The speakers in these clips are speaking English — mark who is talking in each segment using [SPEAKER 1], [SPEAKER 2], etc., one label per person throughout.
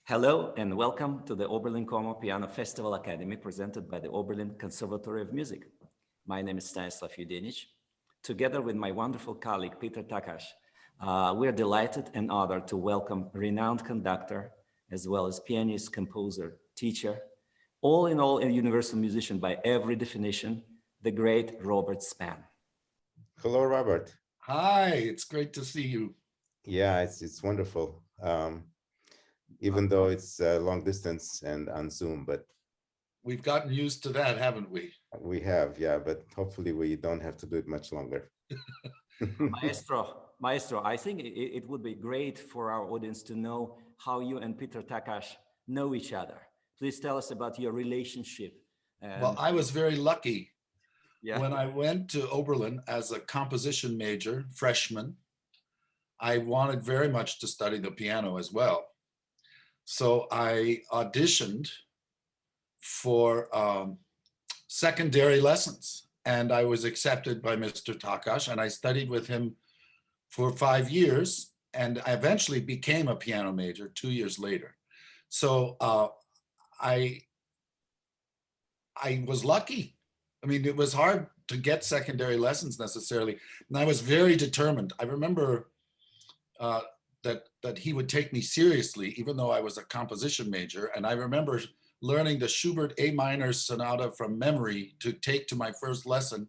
[SPEAKER 1] Hello and welcome to the Oberlin-Como Piano Festival Academy presented by the Oberlin Conservatory of Music. My name is Stanislav Ioudenitch. Together with my wonderful colleague Peter Takács, we are delighted and honored to welcome renowned conductor, as well as pianist, composer, teacher, all in all a universal musician by every definition, the great Robert Spano.
[SPEAKER 2] Hello, Robert.
[SPEAKER 3] Hi, it's great to see you.
[SPEAKER 2] Yeah, it's wonderful. Even though it's long distance and on Zoom, but
[SPEAKER 3] We've gotten used to that, haven't we?
[SPEAKER 2] we have, yeah, but hopefully we don't have to do it much longer.
[SPEAKER 1] Maestro, I think it would be great for our audience to know how you and Peter Takács know each other. Please tell us about your relationship.
[SPEAKER 3] Well, I was very lucky.
[SPEAKER 1] Yeah.
[SPEAKER 3] When I went to Oberlin as a composition major, freshman, I wanted very much to study the piano as well. So I auditioned for secondary lessons, and I was accepted by Mr. Takács, and I studied with him for 5 years, and I eventually became a piano major 2 years later. So I was lucky. I mean, it was hard to get secondary lessons necessarily, and I was very determined. I remember that he would take me seriously, even though I was a composition major. And I remember learning the Schubert A minor sonata from memory to take to my first lesson.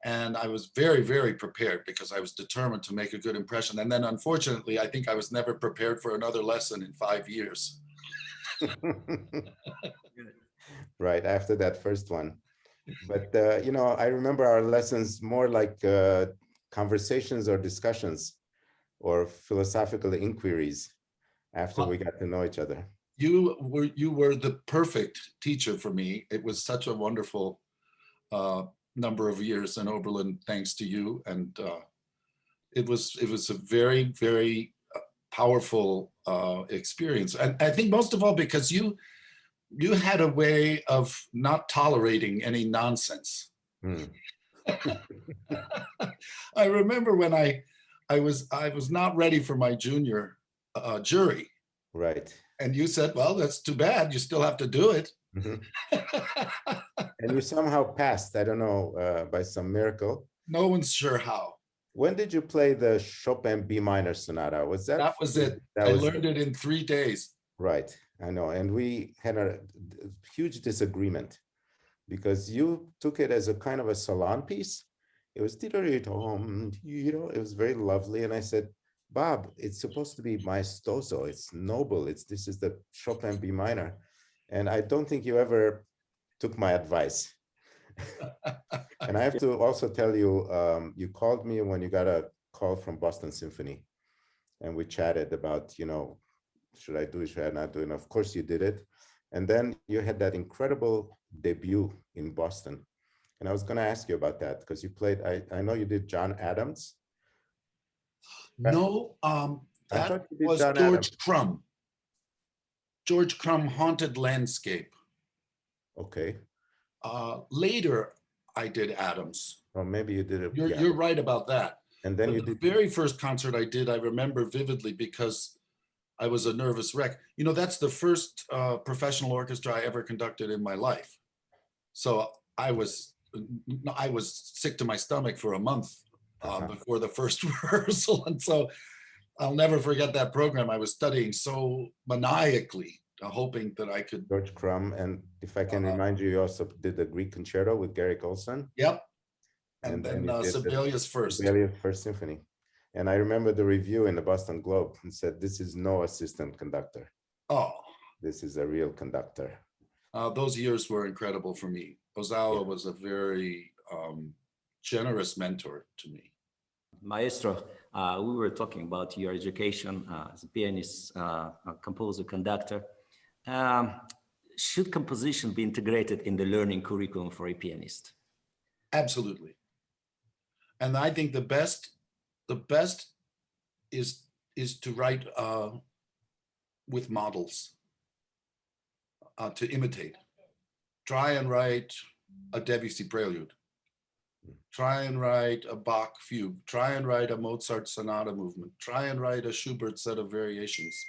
[SPEAKER 3] And I was very, very prepared because I was determined to make a good impression. And then unfortunately, I think I was never prepared for another lesson in 5 years.
[SPEAKER 2] Right after that first one. But, I remember our lessons more like conversations or discussions or philosophical inquiries after we got to know each other.
[SPEAKER 3] You were the perfect teacher for me. It was such a wonderful number of years in Oberlin, thanks to you. And it was a very, very powerful experience. And I think most of all, because you had a way of not tolerating any nonsense. I remember when I was not ready for my junior jury.
[SPEAKER 2] Right.
[SPEAKER 3] And you said, well, that's too bad. You still have to do it.
[SPEAKER 2] And you somehow passed, I don't know, by some miracle.
[SPEAKER 3] No one's sure how.
[SPEAKER 2] When did you play the Chopin B minor sonata? Was that?
[SPEAKER 3] That was it. I learned it in 3 days.
[SPEAKER 2] Right, I know. And we had a huge disagreement because you took it as a kind of a salon piece. It was, it was very lovely. And I said, Bob, it's supposed to be maestoso. It's noble. This is the Chopin B minor. And I don't think you ever took my advice. And I have to also tell you, you called me when you got a call from Boston Symphony. And we chatted about, should I do it, should I not do it? And of course you did it. And then you had that incredible debut in Boston. And I was going to ask you about that because you played, I know you did John Adams.
[SPEAKER 3] No, that was George Crumb. George Crumb, Haunted Landscape.
[SPEAKER 2] Okay.
[SPEAKER 3] Later, I did Adams.
[SPEAKER 2] Or maybe you did it.
[SPEAKER 3] You're right about that.
[SPEAKER 2] And then
[SPEAKER 3] but
[SPEAKER 2] you
[SPEAKER 3] the
[SPEAKER 2] did
[SPEAKER 3] very first concert I did, I remember vividly because I was a nervous wreck. That's the first professional orchestra I ever conducted in my life. So I was sick to my stomach for a month before the first rehearsal. And so I'll never forget that program. I was studying so maniacally, hoping that I could.
[SPEAKER 2] George Crumb. And if I can remind you, you also did the Greek Concerto with Garrick Olson.
[SPEAKER 3] Yep. And then Sibelius First.
[SPEAKER 2] Sibelius First Symphony. And I remember the review in the Boston Globe and said, this is no assistant conductor.
[SPEAKER 3] Oh.
[SPEAKER 2] This is a real conductor.
[SPEAKER 3] Those years were incredible for me. Ozawa was a very generous mentor to me.
[SPEAKER 1] Maestro, we were talking about your education as a pianist, composer, conductor. Should composition be integrated in the learning curriculum for a pianist?
[SPEAKER 3] Absolutely. And I think the best is to write with models, to imitate. Try and write a Debussy prelude. Try and write a Bach fugue. Try and write a Mozart sonata movement. Try and write a Schubert set of variations.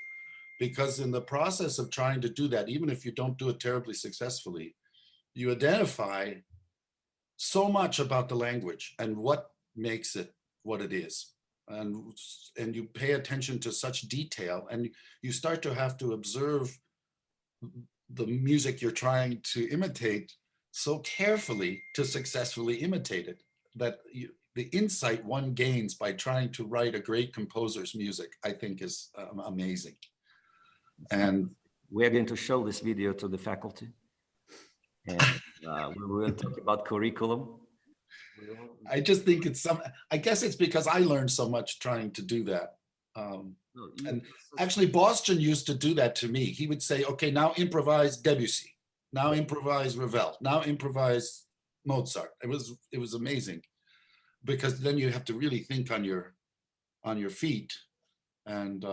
[SPEAKER 3] because in the process of trying to do that, even if you don't do it terribly successfully, you identify so much about the language and what makes it what it is. And you pay attention to such detail, and you start to have to observe the music you're trying to imitate so carefully to successfully imitate it, that the insight one gains by trying to write a great composer's music, I think, is amazing. And
[SPEAKER 1] we are going to show this video to the faculty, and we will talk about curriculum.
[SPEAKER 3] I just think I guess it's because I learned so much trying to do that. And actually, Boston used to do that to me. He would say, okay, now improvise Debussy, now improvise Ravel, now improvise Mozart. It was amazing, because then you have to really think on your feet and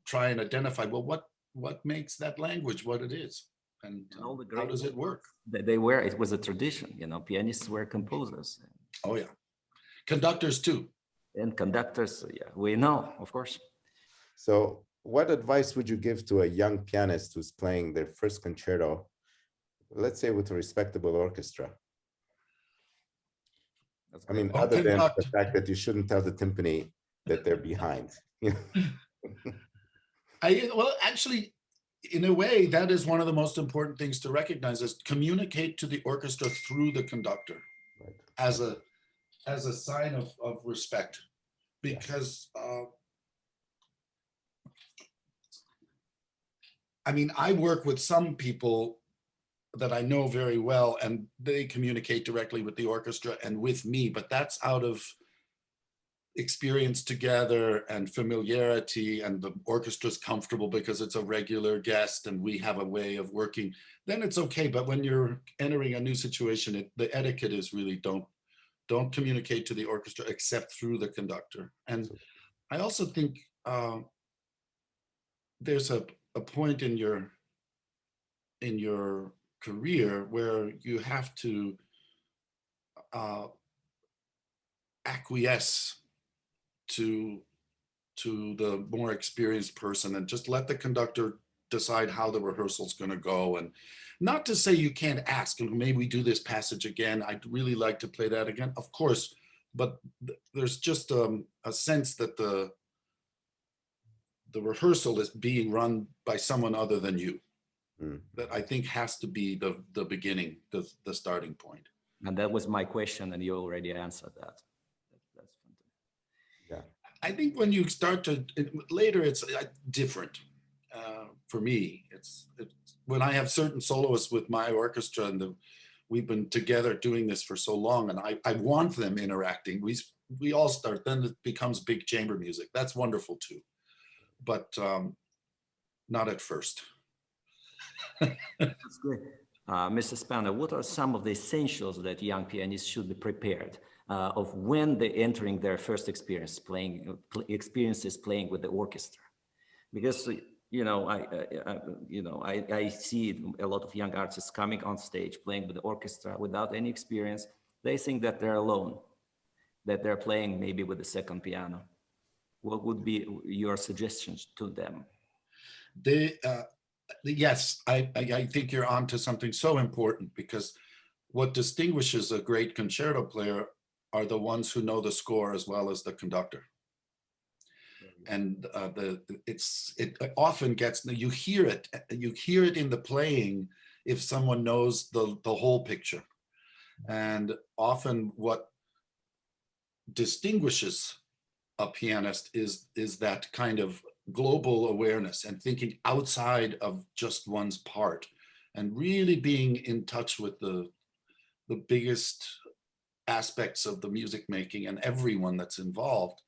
[SPEAKER 3] try and identify, well, what makes that language what it is, and how does it work?
[SPEAKER 1] It was a tradition, pianists were composers.
[SPEAKER 3] Oh yeah, conductors too.
[SPEAKER 1] And conductors, yeah, we know, of course.
[SPEAKER 2] So what advice would you give to a young pianist who's playing their first concerto, let's say with a respectable orchestra? I mean, other than the fact that you shouldn't tell the timpani that they're behind.
[SPEAKER 3] Well, actually, in a way, that is one of the most important things to recognize, is communicate to the orchestra through the conductor, right, as a sign of respect. Because I mean, I work with some people that I know very well, and they communicate directly with the orchestra and with me, but that's out of experience together and familiarity, and the orchestra's comfortable because it's a regular guest and we have a way of working, then it's okay. But when you're entering a new situation, the etiquette is really don't communicate to the orchestra except through the conductor. And I also think there's a point in your career where you have to acquiesce to the more experienced person and just let the conductor decide how the rehearsal's going to go. And not to say you can't ask, and maybe we do this passage again, I'd really like to play that again, of course, but there's just a sense that the rehearsal is being run by someone other than you. That I think has to be the beginning, the starting point.
[SPEAKER 1] And that was my question, and you already answered that. That's fantastic.
[SPEAKER 2] Yeah.
[SPEAKER 3] I think when you start to, later it's different. For me, it's when I have certain soloists with my orchestra, and we've been together doing this for so long, and I want them interacting. We all start, then it becomes big chamber music. That's wonderful too, but not at first.
[SPEAKER 1] That's great. Mr. Spano, what are some of the essentials that young pianists should be prepared of when they're entering their first experiences playing with the orchestra? Because I see a lot of young artists coming on stage playing with the orchestra without any experience. They think that they're alone, that they're playing maybe with the second piano. What would be your suggestions to them?
[SPEAKER 3] Yes, I think you're onto something so important, because what distinguishes a great concerto player are the ones who know the score as well as the conductor. And it often gets, you hear it in the playing if someone knows the whole picture. And often what distinguishes a pianist is that kind of global awareness and thinking outside of just one's part, and really being in touch with the biggest aspects of the music making and everyone that's involved.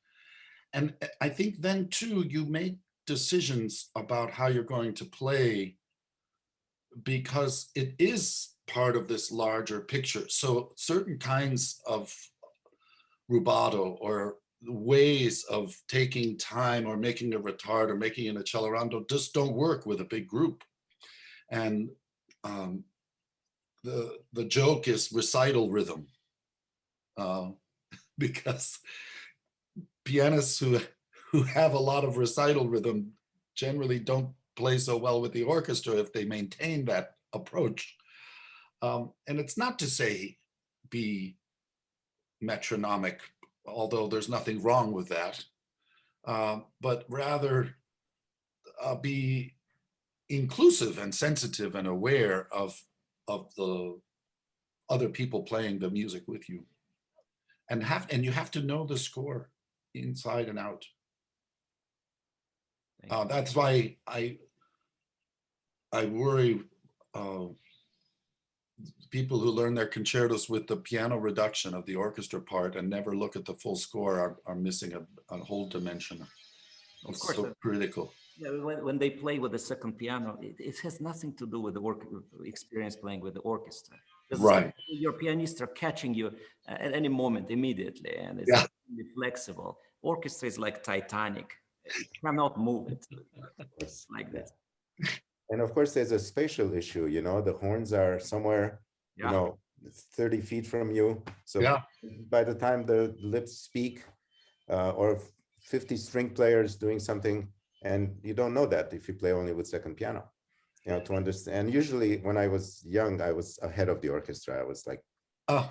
[SPEAKER 3] And I think then too, you make decisions about how you're going to play because it is part of this larger picture. So certain kinds of rubato or ways of taking time or making a retard or making an accelerando just don't work with a big group. And the joke is recital rhythm, because pianists who have a lot of recital rhythm generally don't play so well with the orchestra if they maintain that approach. And it's not to say be metronomic, although there's nothing wrong with that, but rather be inclusive and sensitive and aware of the other people playing the music with you, and you have to know the score inside and out. That's why I worry people who learn their concertos with the piano reduction of the orchestra part and never look at the full score are missing a whole dimension. It's of course, so critical.
[SPEAKER 1] Yeah, when they play with the second piano, it has nothing to do with the experience playing with the orchestra.
[SPEAKER 3] Right.
[SPEAKER 1] Your pianists are catching you at any moment immediately, and it's really flexible. Orchestra is like Titanic. It cannot move it. It's like that.
[SPEAKER 2] And of course, there's a spatial issue, you know, the horns are somewhere, you know, 30 feet from you. So by the time the lips speak, or 50 string players doing something, and you don't know that if you play only with second piano, you know, to understand. And usually when I was young, I was ahead of the orchestra. I was like,
[SPEAKER 1] oh,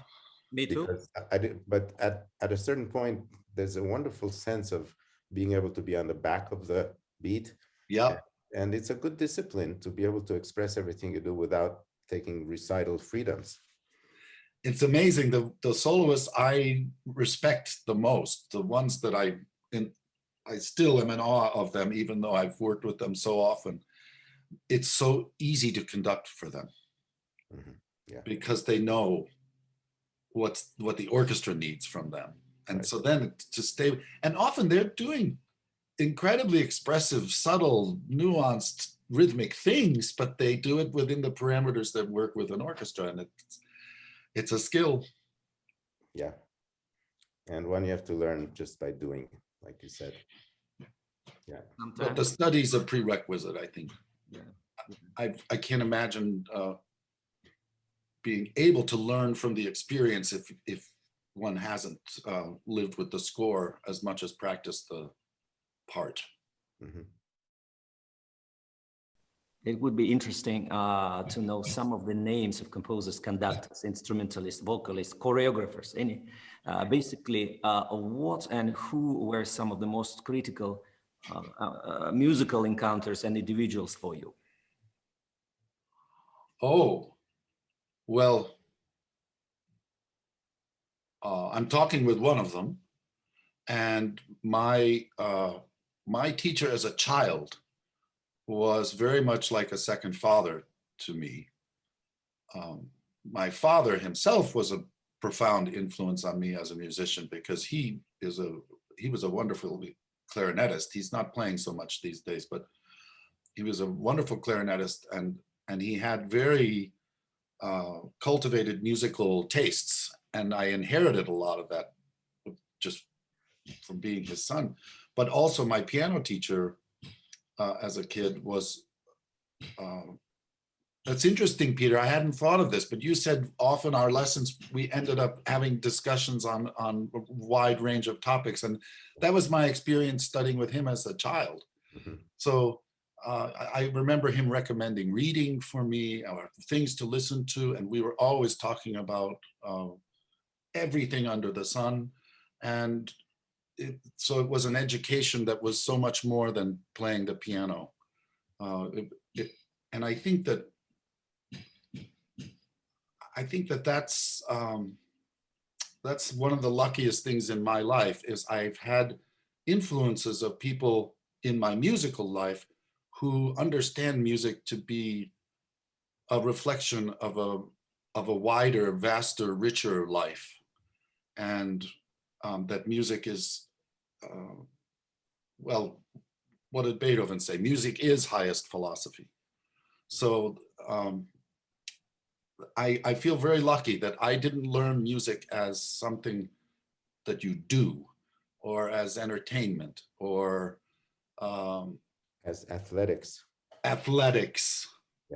[SPEAKER 1] me too.
[SPEAKER 2] I did, but at a certain point, there's a wonderful sense of being able to be on the back of the beat.
[SPEAKER 3] Yeah.
[SPEAKER 2] And it's a good discipline to be able to express everything you do without taking recital freedoms.
[SPEAKER 3] It's amazing. The soloists I respect the most, the ones that I still am in awe of them, even though I've worked with them so often. It's so easy to conduct for them, because they know what the orchestra needs from them. And so then to stay, and often they're doing incredibly expressive, subtle, nuanced, rhythmic things, but they do it within the parameters that work with an orchestra, and it's a skill.
[SPEAKER 2] Yeah, and one you have to learn just by doing, like you said. Yeah,
[SPEAKER 3] but the study's a prerequisite, I think. Yeah, I can't imagine being able to learn from the experience if one hasn't lived with the score as much as practiced the part.
[SPEAKER 1] It would be interesting to know some of the names of composers, conductors, instrumentalists, vocalists, choreographers, basically what and who were some of the most critical musical encounters and individuals for you?
[SPEAKER 3] Oh, well, I'm talking with one of them, and my teacher as a child was very much like a second father to me. My father himself was a profound influence on me as a musician, because he was a wonderful clarinetist. He's not playing so much these days, but he was a wonderful clarinetist, and he had very cultivated musical tastes, and I inherited a lot of that just from being his son. But also my piano teacher as a kid was, that's interesting, Peter, I hadn't thought of this, but you said often our lessons, we ended up having discussions on a wide range of topics, and that was my experience studying with him as a child. So I remember him recommending reading for me, or things to listen to, and we were always talking about everything under the sun. And so it was an education that was so much more than playing the piano. And I think that's one of the luckiest things in my life, is I've had influences of people in my musical life who understand music to be a reflection of a wider, vaster, richer life. And that music is, well, what did Beethoven say? Music is highest philosophy. So I feel very lucky that I didn't learn music as something that you do, or as entertainment, or
[SPEAKER 2] as athletics.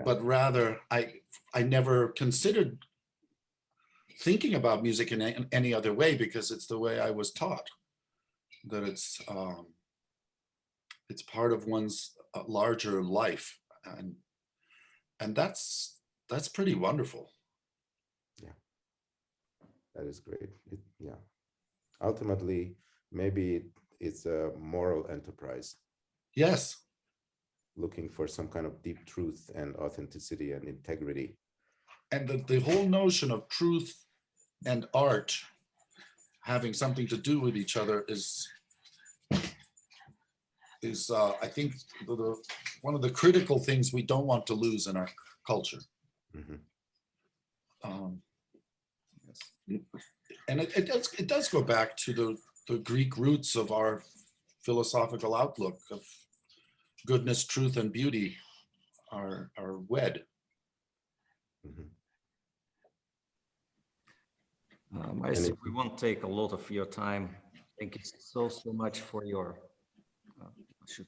[SPEAKER 3] But rather I never considered thinking about music in any other way, because it's the way I was taught, that it's part of one's a larger life, and that's pretty wonderful.
[SPEAKER 2] Yeah, that is great. Yeah, ultimately, maybe it's a moral enterprise.
[SPEAKER 3] Yes.
[SPEAKER 2] Looking for some kind of deep truth and authenticity and integrity.
[SPEAKER 3] And the whole notion of truth and art having something to do with each other is I think one of the critical things we don't want to lose in our culture.
[SPEAKER 2] Mm-hmm.
[SPEAKER 3] And it does go back to the Greek roots of our philosophical outlook of goodness, truth, and beauty are wed.
[SPEAKER 2] Mm-hmm.
[SPEAKER 1] Maestro, we won't take a lot of your time. Thank you so much for your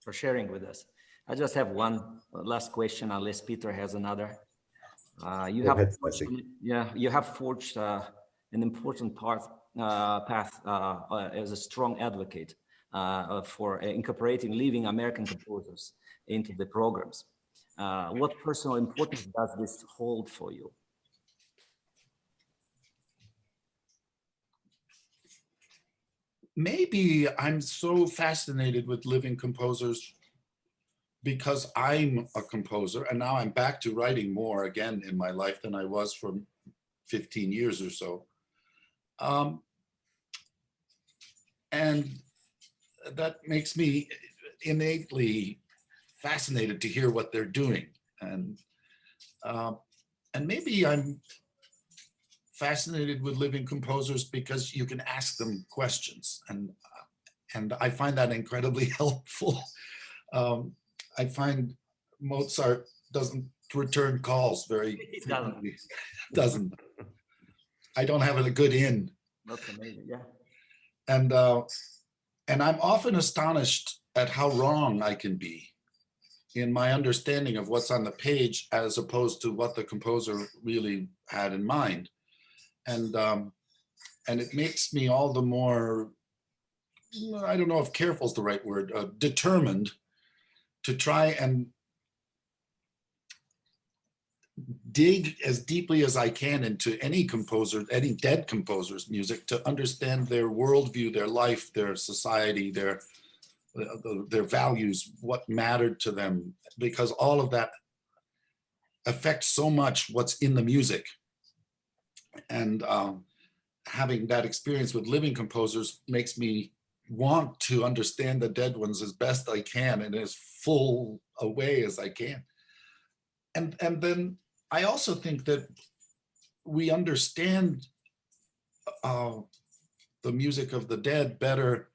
[SPEAKER 1] for sharing with us. I just have one last question, unless Peter has another. You have forged an important path as a strong advocate for incorporating living American composers into the programs. What personal importance does this hold for you?
[SPEAKER 3] Maybe I'm so fascinated with living composers because I'm a composer, and now I'm back to writing more again in my life than I was for 15 years or so. And that makes me innately fascinated to hear what they're doing. And maybe I'm fascinated with living composers because you can ask them questions, and I find that incredibly helpful. I find Mozart doesn't return calls very frequently. Doesn't. I don't have a good in.
[SPEAKER 1] That's amazing, yeah.
[SPEAKER 3] And I'm often astonished at how wrong I can be in my understanding of what's on the page as opposed to what the composer really had in mind. And it makes me all the more, I don't know if careful is the right word, determined to try and dig as deeply as I can into any composer, any dead composer's music, to understand their worldview, their life, their society, their values, what mattered to them, because all of that affects so much what's in the music. And having that experience with living composers makes me want to understand the dead ones as best I can in as full a way as I can. And then I also think that we understand the music of the dead better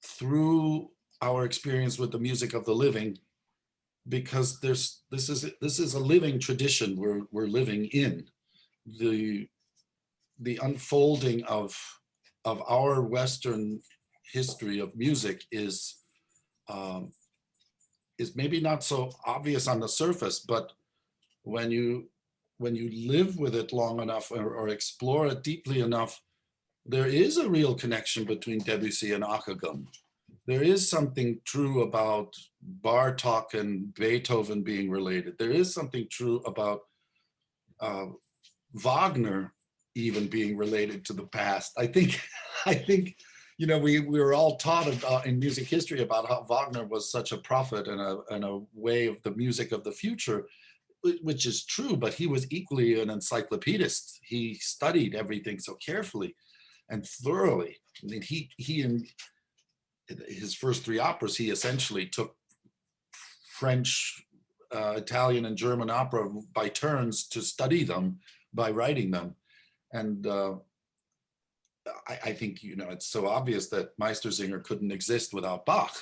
[SPEAKER 3] through our experience with the music of the living, because this is a living tradition we're living in. The unfolding of our Western history of music is maybe not so obvious on the surface, but when you live with it long enough or explore it deeply enough, there is a real connection between Debussy and Akagum. There is something true about Bartók and Beethoven being related. There is something true about Wagner even being related to the past. I think, you know, we were all taught in music history about how Wagner was such a prophet and a way of the music of the future, which is true, but he was equally an encyclopedist. He studied everything so carefully and thoroughly. I mean, he in his first three operas, he essentially took French, Italian, and German opera by turns to study them by writing them. And I think, you know, it's so obvious that Meistersinger couldn't exist without Bach.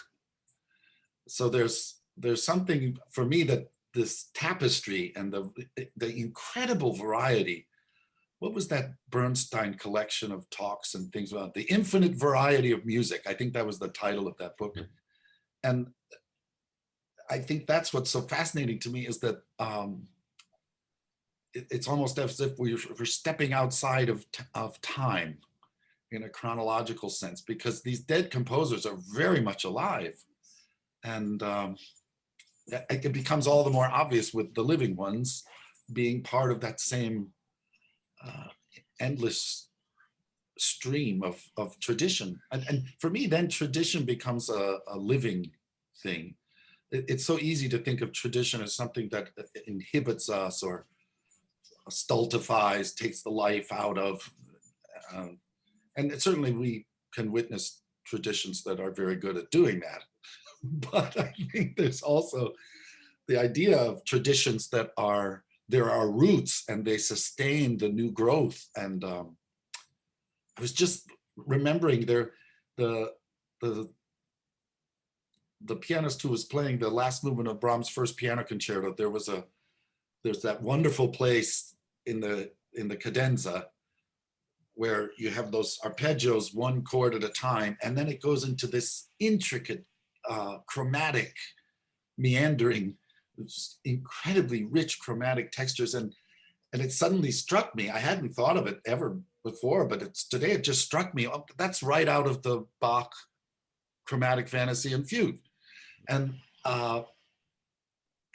[SPEAKER 3] So there's something for me that this tapestry and the incredible variety. What was that Bernstein collection of talks and things about the infinite variety of music? I think that was the title of that book. And I think that's what's so fascinating to me, is that it's almost as if we're stepping outside of time in a chronological sense, because these dead composers are very much alive. And it becomes all the more obvious with the living ones being part of that same endless stream of tradition. And for me, then tradition becomes a living thing. It's so easy to think of tradition as something that inhibits us or stultifies, takes the life out of. And certainly we can witness traditions that are very good at doing that. But I think there's also the idea of traditions that there are roots and they sustain the new growth. And I was just remembering the pianist who was playing the last movement of Brahms' first piano concerto. There's that wonderful place in the cadenza where you have those arpeggios one chord at a time, and then it goes into this intricate chromatic meandering, just incredibly rich chromatic textures. And it suddenly struck me, I hadn't thought of it ever before, but today it just struck me, oh, that's right out of the Bach chromatic fantasy and fugue. And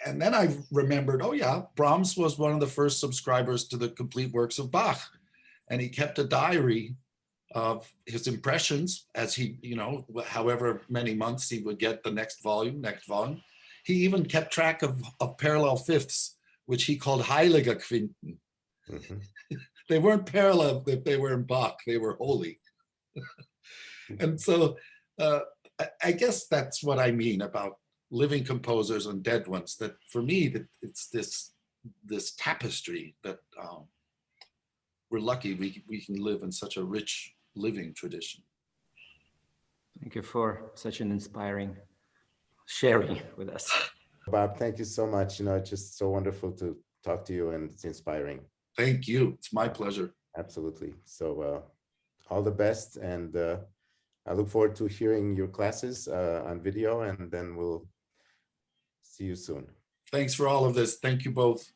[SPEAKER 3] then I remembered, oh yeah, Brahms was one of the first subscribers to the complete works of Bach. And he kept a diary of his impressions as he, however many months he would get the next volume. He even kept track of parallel fifths, which he called Heilige Quinten. Mm-hmm. They weren't parallel if they were in Bach, they were holy. And so I guess that's what I mean about living composers and dead ones, that for me, that it's this tapestry that we're lucky we can live in such a rich living tradition.
[SPEAKER 1] Thank you for such an inspiring sharing with us.
[SPEAKER 2] Bob, thank you so much. It's just so wonderful to talk to you, and it's inspiring.
[SPEAKER 3] Thank you. It's my pleasure.
[SPEAKER 2] Absolutely. So all the best. And I look forward to hearing your classes on video, and then we'll see you soon.
[SPEAKER 3] Thanks for all of this. Thank you both.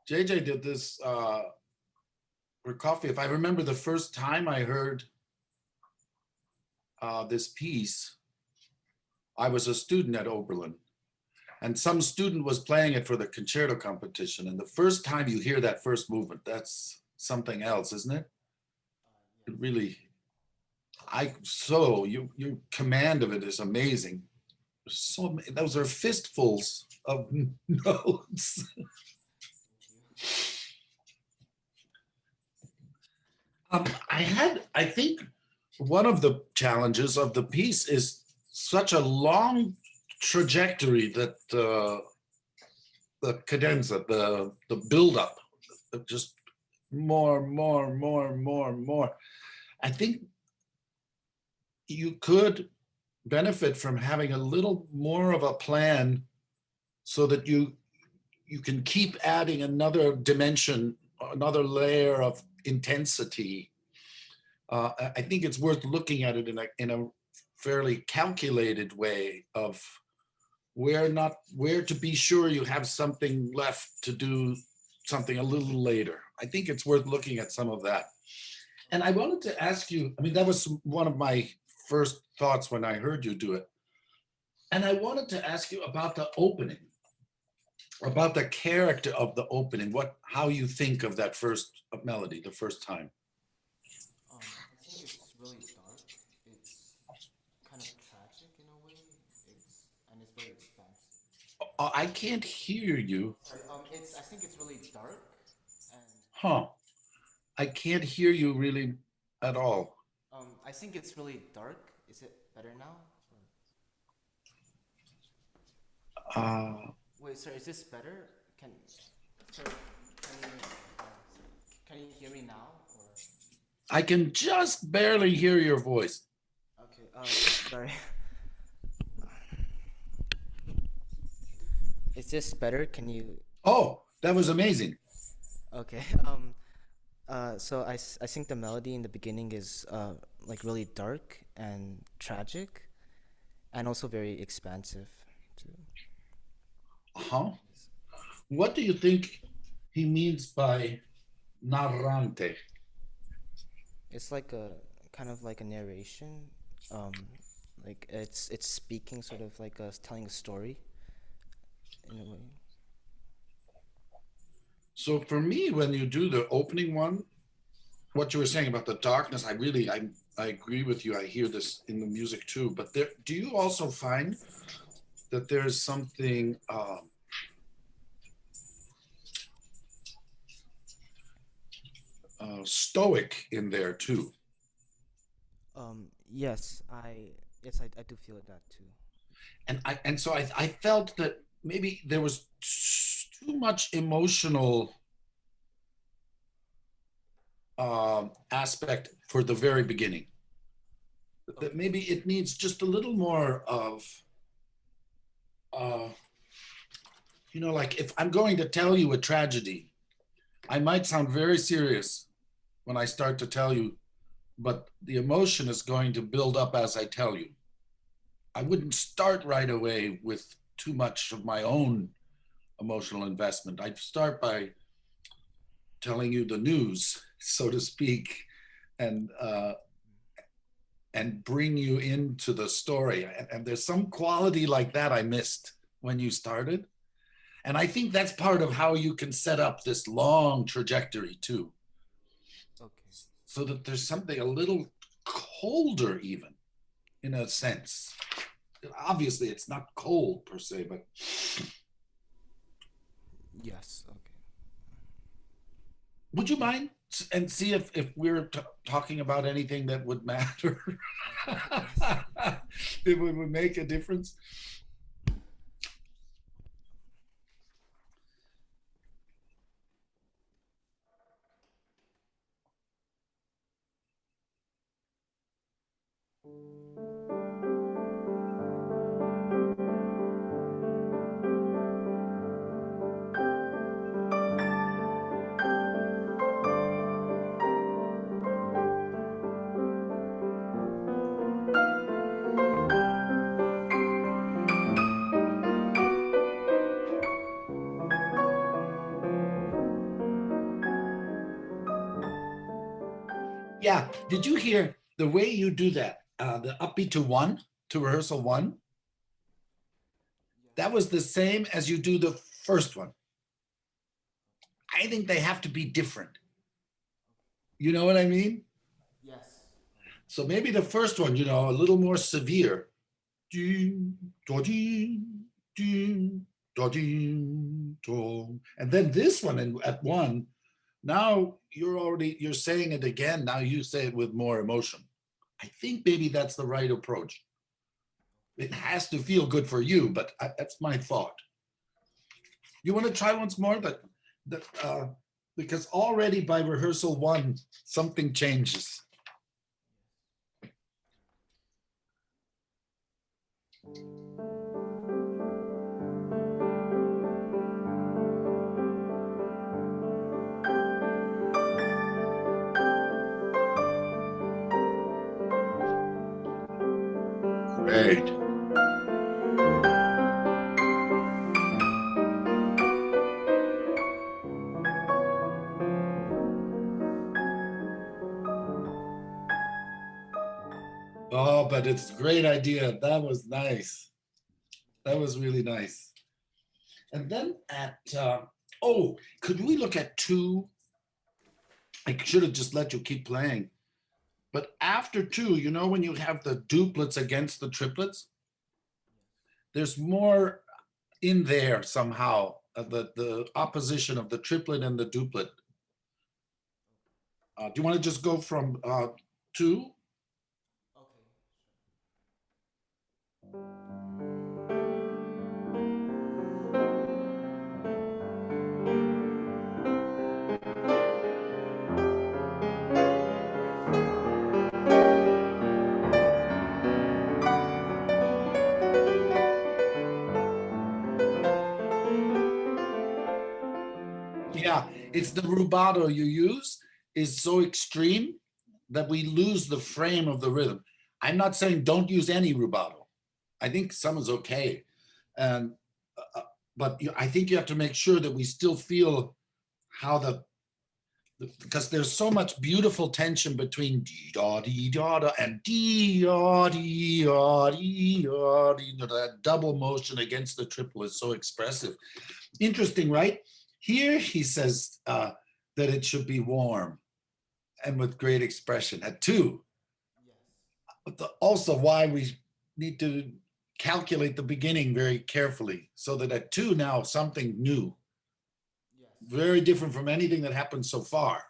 [SPEAKER 3] JJ did this Prokofiev. I remember the first time I heard this piece, I was a student at Oberlin, and some student was playing it for the concerto competition. And the first time you hear that first movement, that's something else, isn't it? It really, your command of it is amazing. So those are fistfuls of notes. I think one of the challenges of the piece is such a long trajectory that the cadenza, the buildup, just more. I think you could benefit from having a little more of a plan so that you can keep adding another dimension, another layer of intensity. I think it's worth looking at it in a fairly calculated way of where to be sure you have something left to do something a little later. I think it's worth looking at some of that. And I wanted to ask you, I mean, that was one of my first thoughts when I heard you do it. And I wanted to ask you about the opening, about the character of the opening, how you think of that first melody, the first time.
[SPEAKER 4] I think it's really dark. It's kind of tragic in a way. And it's very expansive.
[SPEAKER 3] Oh, I can't hear you.
[SPEAKER 4] Sorry, I think it's really dark. And
[SPEAKER 3] Huh. I can't hear you really at all.
[SPEAKER 4] I think it's really dark. Is it better now? Wait, sir, is this better? Can you hear me now? Or?
[SPEAKER 3] I can just barely hear your voice.
[SPEAKER 4] Okay, sorry. Is this better? Can you?
[SPEAKER 3] Oh, that was amazing.
[SPEAKER 4] Okay. So I think the melody in the beginning is like really dark and tragic, and also very expansive too.
[SPEAKER 3] Huh? What do you think he means by narrante?
[SPEAKER 4] It's like a kind of like a narration. Like it's speaking sort of like telling a story in a way.
[SPEAKER 3] So for me, when you do the opening one, what you were saying about the darkness, I agree with you. I hear this in the music too. But do you also find that there's something stoic in there too?
[SPEAKER 4] Yes, I do feel that too.
[SPEAKER 3] And so I felt that maybe there was too much emotional aspect for the very beginning. That maybe it needs just a little more of, like if I'm going to tell you a tragedy, I might sound very serious when I start to tell you, but the emotion is going to build up as I tell you. I wouldn't start right away with too much of my own emotional investment. I'd start by telling you the news, so to speak, and bring you into the story. And there's some quality like that I missed when you started. And I think that's part of how you can set up this long trajectory too.
[SPEAKER 4] Okay.
[SPEAKER 3] So that there's something a little colder even, in a sense. Obviously, it's not cold per se, but...
[SPEAKER 4] Yes, okay.
[SPEAKER 3] Would you mind and see if we're talking about anything that would matter? If it would make a difference? Yeah, did you hear the way you do that? The upbeat to 1, to rehearsal 1? That was the same as you do the first one. I think they have to be different. You know what I mean?
[SPEAKER 4] Yes.
[SPEAKER 3] So maybe the first one, a little more severe. And then this one at 1, now you're saying it again. Now you say it with more emotion. I think maybe that's the right approach. It has to feel good for you, but that's my thought. You want to try once more? Because already by rehearsal 1, something changes. Great. Oh, but it's a great idea. That was nice. That was really nice. And then could we look at 2? I should have just let you keep playing. But after 2, when you have the duplets against the triplets, there's more in there somehow, the opposition of the triplet and the duplet. Do you want to just go from 2? Yeah, it's the rubato you use is so extreme that we lose the frame of the rhythm. I'm not saying don't use any rubato. I think some is okay. But I think you have to make sure that we still feel how because there's so much beautiful tension between dee-da and dee-da. That double motion against the triple is so expressive. Interesting, right? Here he says that it should be warm and with great expression at 2. But also why we need to calculate the beginning very carefully so that at 2 now something new. Very different from anything that happened so far.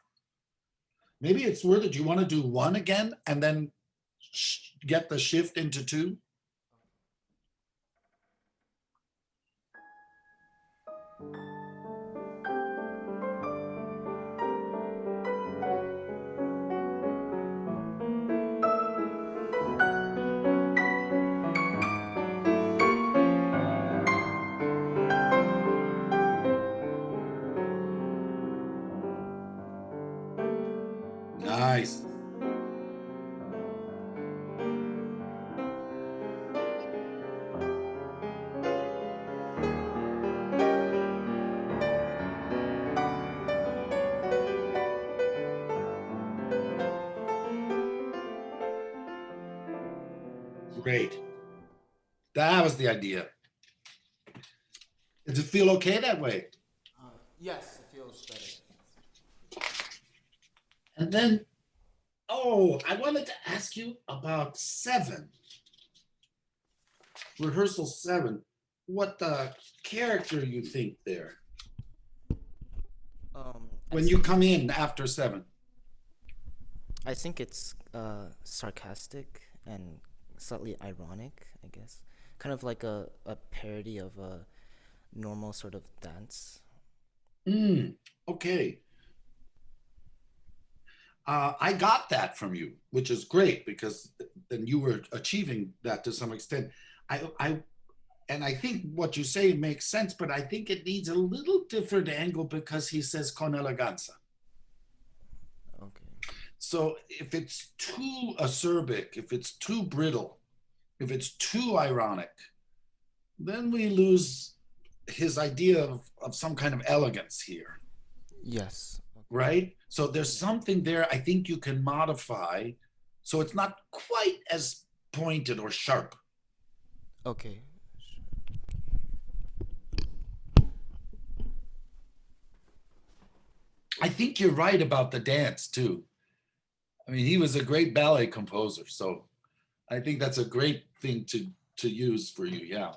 [SPEAKER 3] Maybe it's worth it. You want to do 1 again and then get the shift into 2? Nice. Great. That was the idea. Does it feel okay that way?
[SPEAKER 4] Yes, it feels better.
[SPEAKER 3] And then, I wanted to ask you about 7. Rehearsal 7. What character you think there? When you come in after 7.
[SPEAKER 4] I think it's sarcastic and slightly ironic, I guess. Kind of like a parody of a normal sort of dance.
[SPEAKER 3] Okay. I got that from you, which is great because then you were achieving that to some extent. And I think what you say makes sense, but I think it needs a little different angle because he says con eleganza.
[SPEAKER 4] Okay.
[SPEAKER 3] So if it's too acerbic, if it's too brittle, if it's too ironic, then we lose his idea of some kind of elegance here.
[SPEAKER 4] Yes. Okay.
[SPEAKER 3] right? So there's something there I think you can modify so it's not quite as pointed or sharp.
[SPEAKER 4] Okay.
[SPEAKER 3] I think you're right about the dance too. I mean, he was a great ballet composer, so I think that's a great thing to use for you, yeah.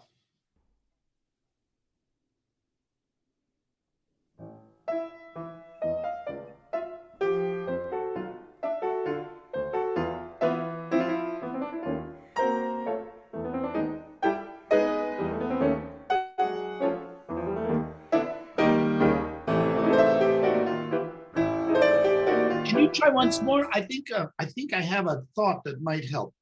[SPEAKER 3] Can you try once more? I think I have a thought that might help.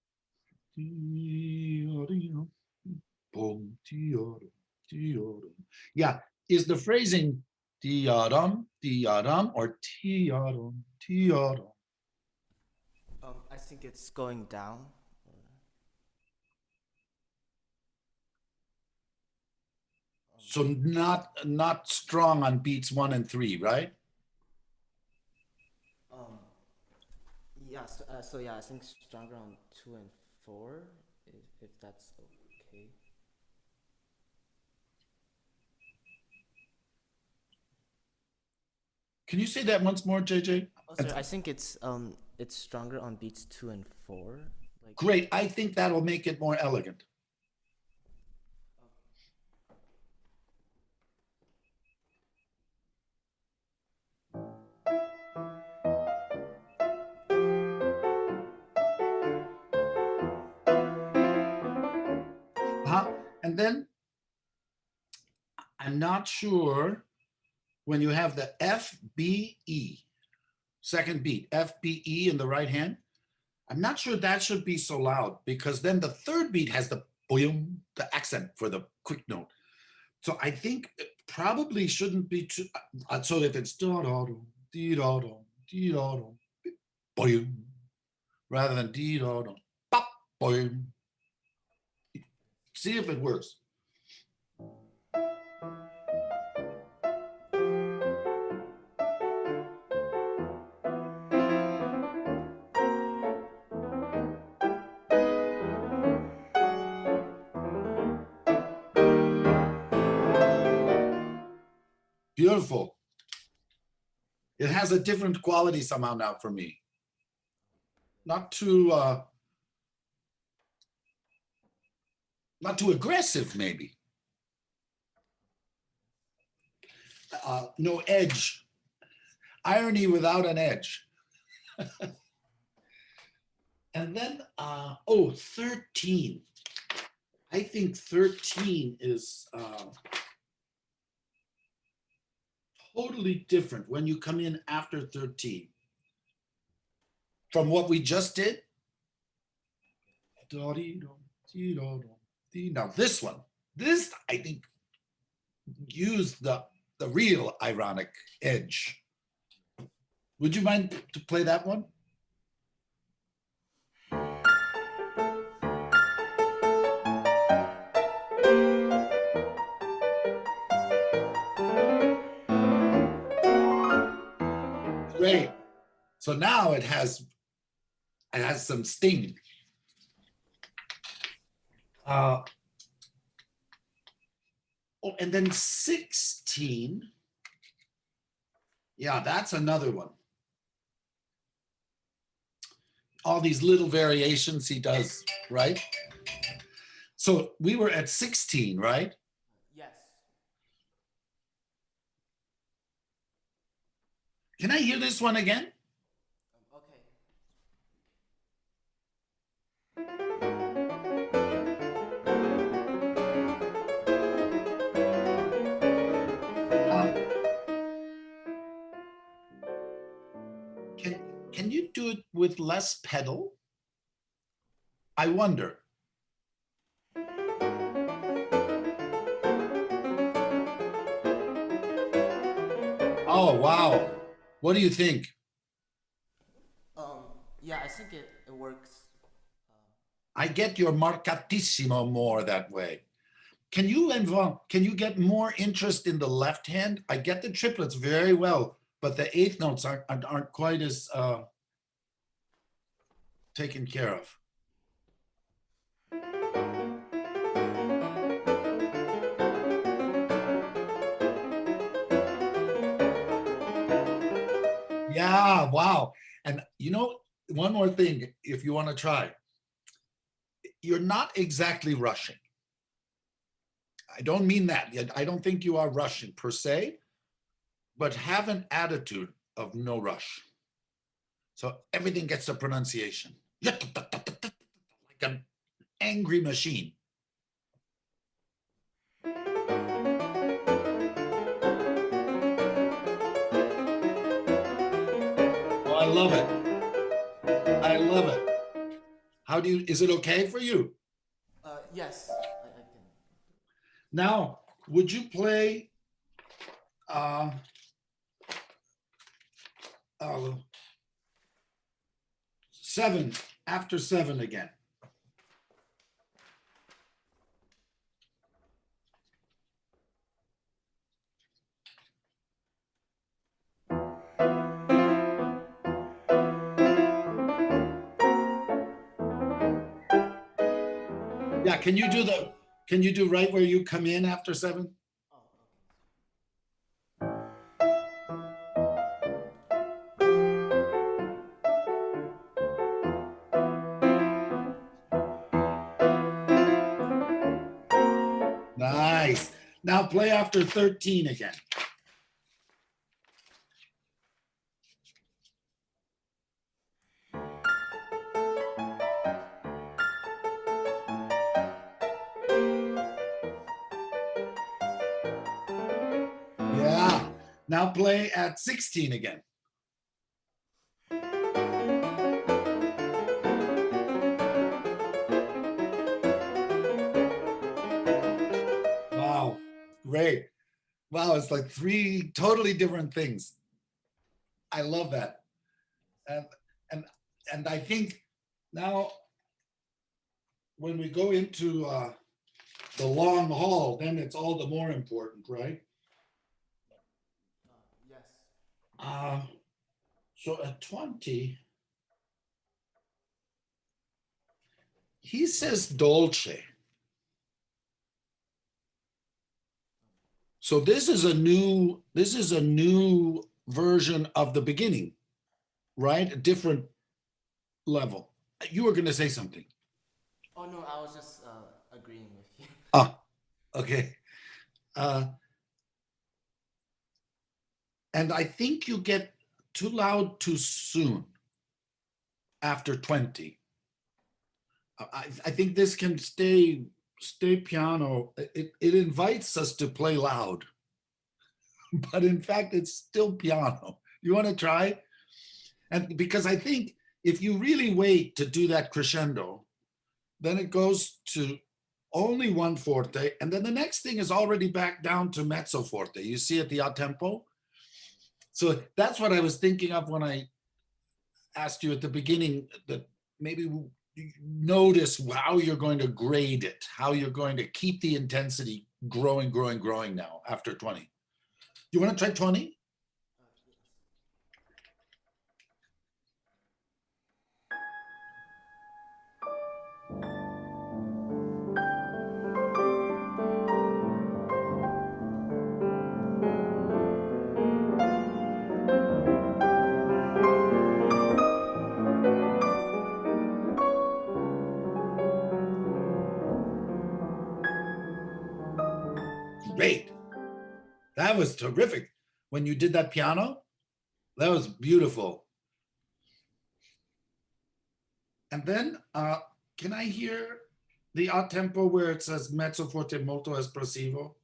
[SPEAKER 3] Yeah, is the phrasing or
[SPEAKER 4] I think it's going down.
[SPEAKER 3] so not strong on beats 1 and 3, right?
[SPEAKER 4] Yeah. So yeah, I think stronger on 2 and 4, if that's okay.
[SPEAKER 3] Can you say that once more, JJ?
[SPEAKER 4] Oh, sorry, I think it's stronger on beats 2 and 4. Like,
[SPEAKER 3] Great. I think that'll make it more elegant. And then I'm not sure when you have the F, B, E, second beat, F, B, E in the right hand. I'm not sure that should be so loud because then the third beat has the boom, the accent for the quick note. So I think it probably shouldn't be too, so if it's boom, rather than boom. See if it works. Beautiful. It has a different quality somehow now for me. Not too aggressive, maybe. No edge. Irony without an edge. And then, 13. I think 13 is totally different when you come in after 13. From what we just did. Now this one, I think used the real ironic edge. Would you mind to play that one? Great. So now it has some sting. And then 16. Yeah, that's another one. All these little variations he does, right? So we were at 16, right?
[SPEAKER 4] yes.
[SPEAKER 3] Can I hear this one again?
[SPEAKER 4] Okay.
[SPEAKER 3] Can you do it with less pedal? I wonder. Oh, wow. What do you think?
[SPEAKER 4] Yeah, I think it works.
[SPEAKER 3] I get your marcatissimo more that way. Can you get more interest in the left hand? I get the triplets very well but the eighth notes aren't quite as taken care of. Yeah, wow. And you know, one more thing, if you want to try, you're not exactly rushing. I don't mean that. I don't think you are rushing per se, but have an attitude of no rush. So everything gets a pronunciation. Like an angry machine. Oh, I love it. I love it. How do you, is it okay for you?
[SPEAKER 4] Yes, I can.
[SPEAKER 3] Now, would you play 7, after 7 again? Yeah, can you do right where you come in after 7? Nice. Now play after 13 again. Yeah. Now play at 16 again. Wow. Great. Wow, it's like 3 totally different things. I love that. And I think now when we go into the long haul, then it's all the more important, right?
[SPEAKER 4] Yes.
[SPEAKER 3] So at 20, he says dolce. So this is a new version of the beginning, right? A different level. You were going to say something.
[SPEAKER 4] Oh no, I was just agreeing with you.
[SPEAKER 3] Ah, okay. And I think you get too loud too soon after 20. I think this can stay piano. It invites us to play loud, but in fact, it's still piano. You want to try? And because I think if you really wait to do that crescendo, then it goes to only 1 forte, and then the next thing is already back down to mezzo forte. You see at the a tempo. So that's what I was thinking of when I asked you at the beginning, that maybe notice how you're going to grade it, how you're going to keep the intensity growing now after 20. You want to try 20? Great. That was terrific. When you did that piano, that was beautiful. And then can I hear the a tempo where it says mezzo forte molto espressivo?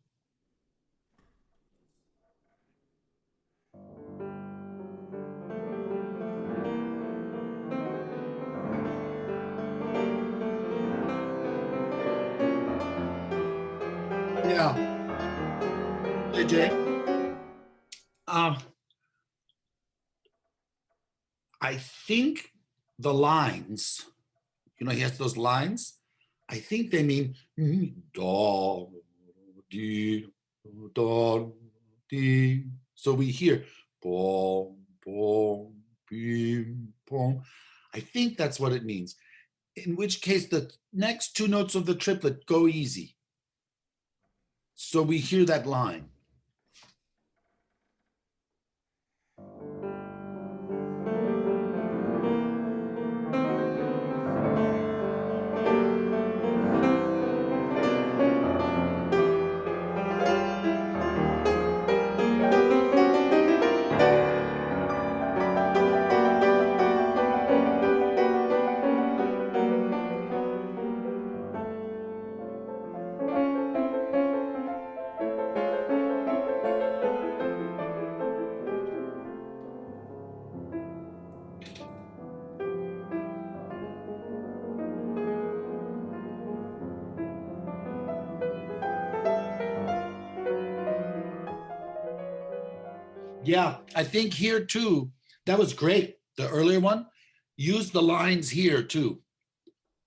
[SPEAKER 3] Yeah. JJ. I think the lines, you know, he has those lines. I think they mean do, di, do, di. So we hear boom, boom, beam, boom. I think that's what it means. In which case, the next two notes of the triplet go easy. So we hear that line. Yeah, I think here too, that was great. The earlier one, use the lines here too.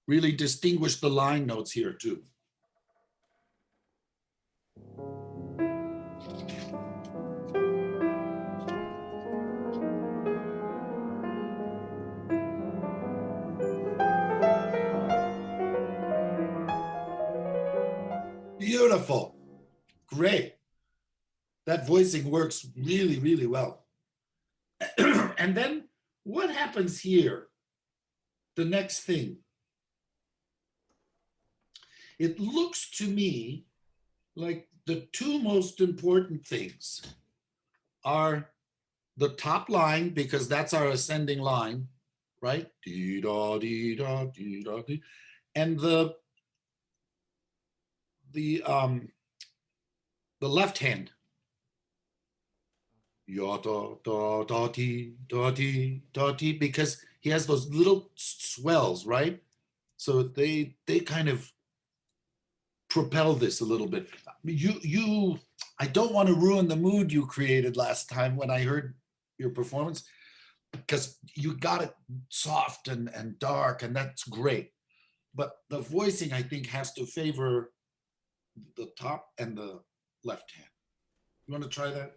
[SPEAKER 3] Really distinguish the line notes here too. Beautiful. Great. That voicing works really, really well. And then what happens here? The next thing. It looks to me like the two most important things are the top line, because that's our ascending line, right? Dee da dee da dee da dee. And the left hand. Ya da da da dee da dee da dee, because he has those little swells, right? So they kind of propel this a little bit. I don't want to ruin the mood you created last time when I heard your performance, because you got it soft and dark, and that's great. But the voicing, I think, has to favor the top and the left hand. You want to try that?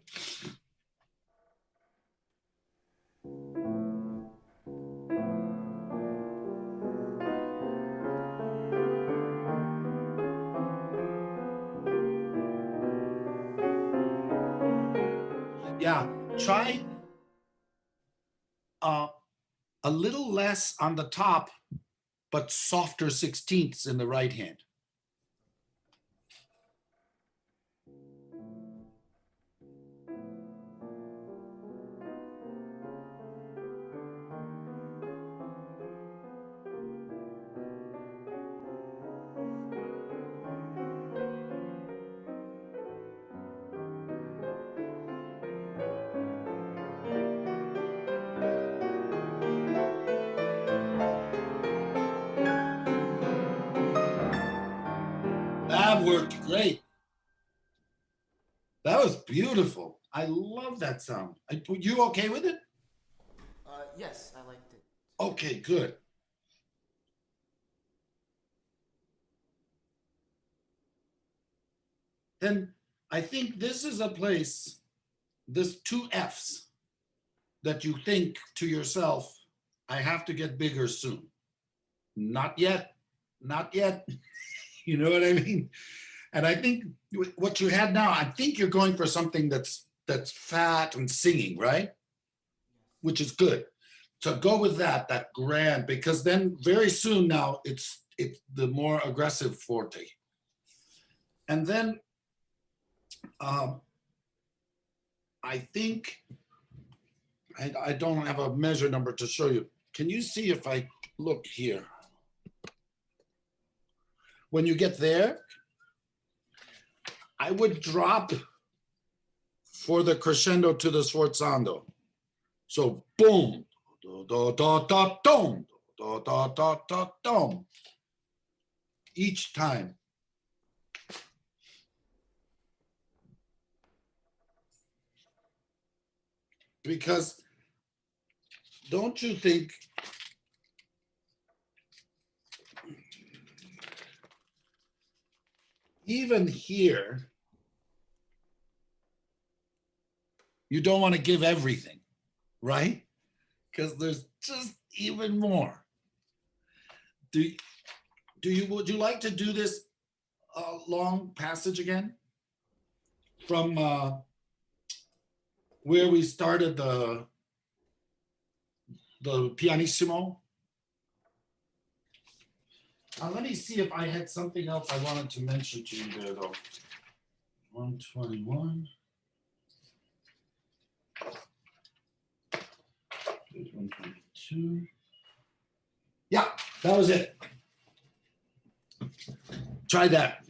[SPEAKER 3] Yeah, try a little less on the top, but softer 16ths in the right hand. That worked great. That was beautiful. I love that sound. You okay with it?
[SPEAKER 4] Yes, I liked it.
[SPEAKER 3] Okay, good. Then I think this is a place, there's two Fs that you think to yourself, I have to get bigger soon. Not yet, not yet. You know what I mean? And I think what you had now, I think you're going for something that's fat and singing, right? Which is good. So go with that grand, because then very soon now it's the more aggressive forte. And then I think, I don't have a measure number to show you. Can you see if I look here? When you get there, I would drop for the crescendo to the sforzando. So boom, da da da dum, da da da da dum. Each time. Because don't you think even here, You don't want to give everything, right? Because there's just even more. Would you like to do this long passage again? From where we started the pianissimo. Let me see if I had something else I wanted to mention to you there, though. 121. 122. Yeah, that was it. Try that.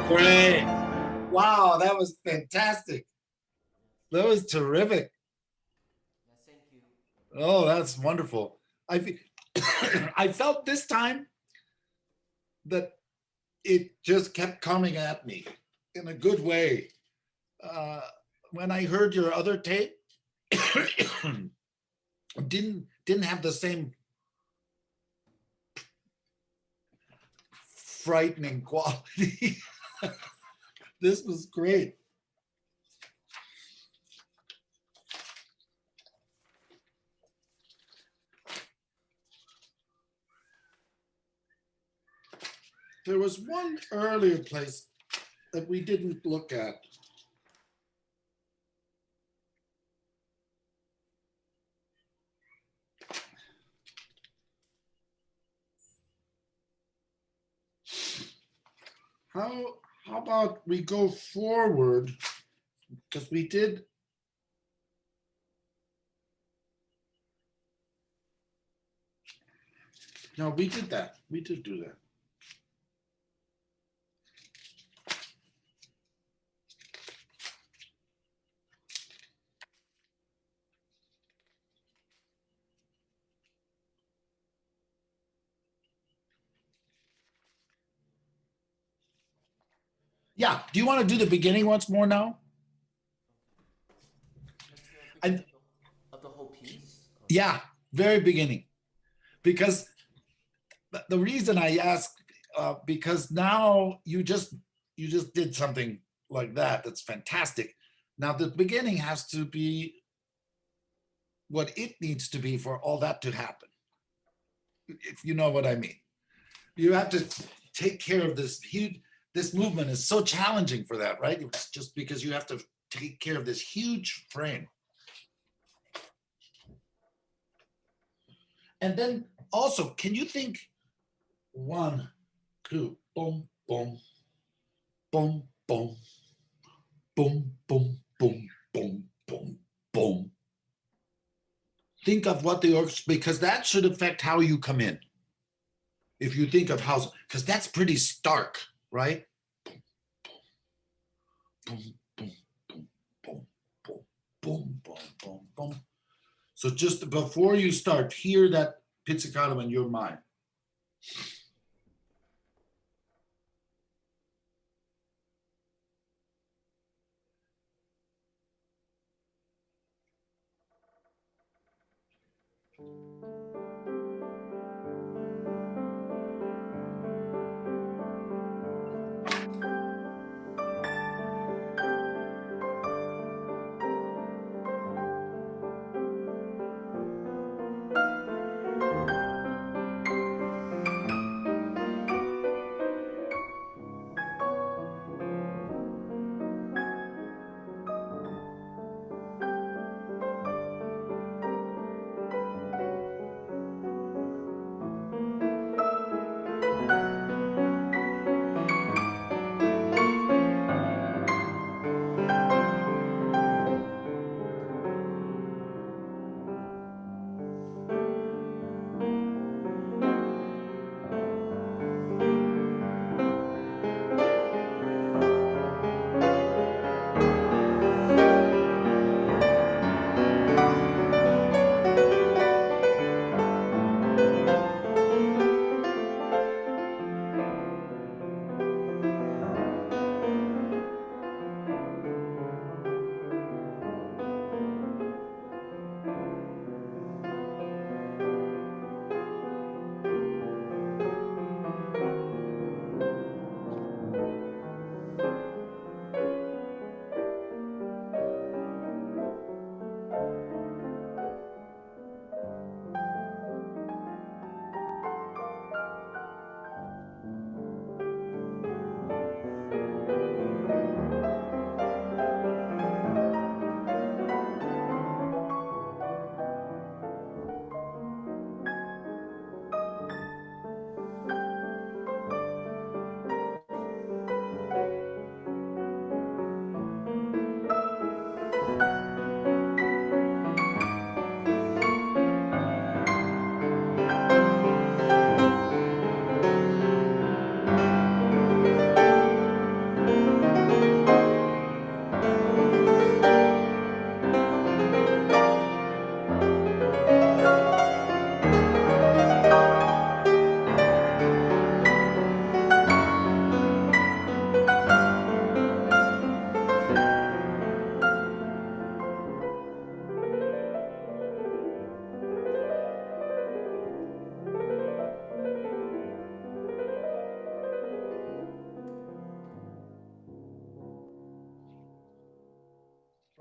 [SPEAKER 3] Great. Wow, that was fantastic. That was terrific.
[SPEAKER 4] Thank you.
[SPEAKER 3] Oh, that's wonderful. I felt this time that it just kept coming at me in a good way. When I heard your other tape, didn't have the same frightening quality. This was great. There was one earlier place that we didn't look at. How about we go forward, because we did. No, we did that. We did do that. Yeah. Do you want to do the beginning once more now?
[SPEAKER 4] Of the whole piece?
[SPEAKER 3] Yeah, very beginning. Because the reason I ask, because now you just did something like that. That's fantastic. Now the beginning has to be what it needs to be for all that to happen. If you know what I mean. You have to take care of this huge, this movement is so challenging for that, right? It's just because you have to take care of this huge frame. And then also, can you think 1, 2, boom, boom, boom, boom, boom, boom, boom, boom, boom, boom. Think of what the orchestra, because that should affect how you come in. If you think of how, because that's pretty stark, right? Boom, boom, boom, boom, boom, boom, boom, boom, boom. So just before you start, hear that pizzicato in your mind.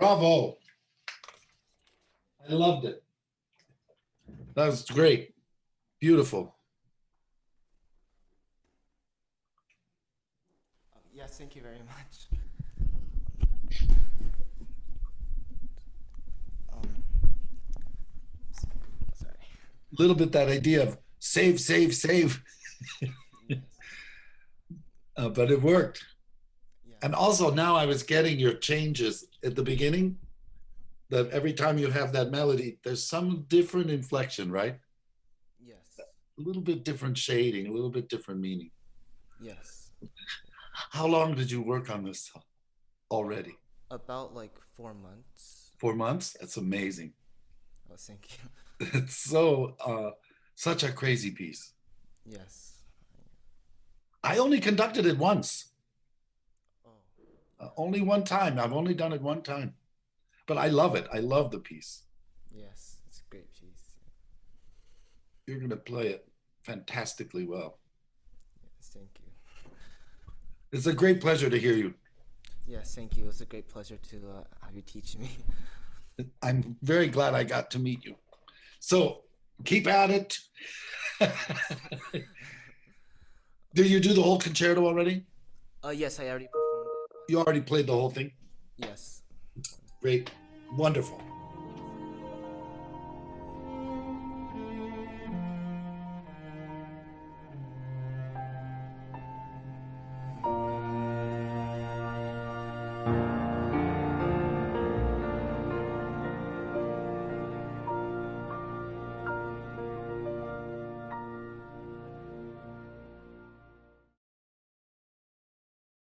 [SPEAKER 3] Bravo. I loved it. That was great. Beautiful.
[SPEAKER 4] Yes, thank you very much. Sorry.
[SPEAKER 3] A little bit that idea of save, save, save.
[SPEAKER 4] Yes.
[SPEAKER 3] But it worked.
[SPEAKER 4] Yeah.
[SPEAKER 3] And also now I was getting your changes at the beginning, that every time you have that melody, there's some different inflection, right?
[SPEAKER 4] Yes.
[SPEAKER 3] A little bit different shading, a little bit different meaning.
[SPEAKER 4] Yes.
[SPEAKER 3] How long did you work on this already?
[SPEAKER 4] About like 4 months.
[SPEAKER 3] 4 months? That's amazing.
[SPEAKER 4] Oh, thank you.
[SPEAKER 3] It's so, such a crazy piece.
[SPEAKER 4] Yes.
[SPEAKER 3] I only conducted it once.
[SPEAKER 4] Oh.
[SPEAKER 3] Only one time. I've only done it one time. But I love it. I love the piece.
[SPEAKER 4] Yes, it's a great piece.
[SPEAKER 3] You're going to play it fantastically well.
[SPEAKER 4] Yes, thank you.
[SPEAKER 3] It's a great pleasure to hear you.
[SPEAKER 4] Yes, thank you. It was a great pleasure to have you teach me.
[SPEAKER 3] I'm very glad I got to meet you. So keep at it. Did you do the whole concerto already?
[SPEAKER 4] Yes, I already performed it.
[SPEAKER 3] You already played the whole thing?
[SPEAKER 4] Yes.
[SPEAKER 3] Great. Wonderful.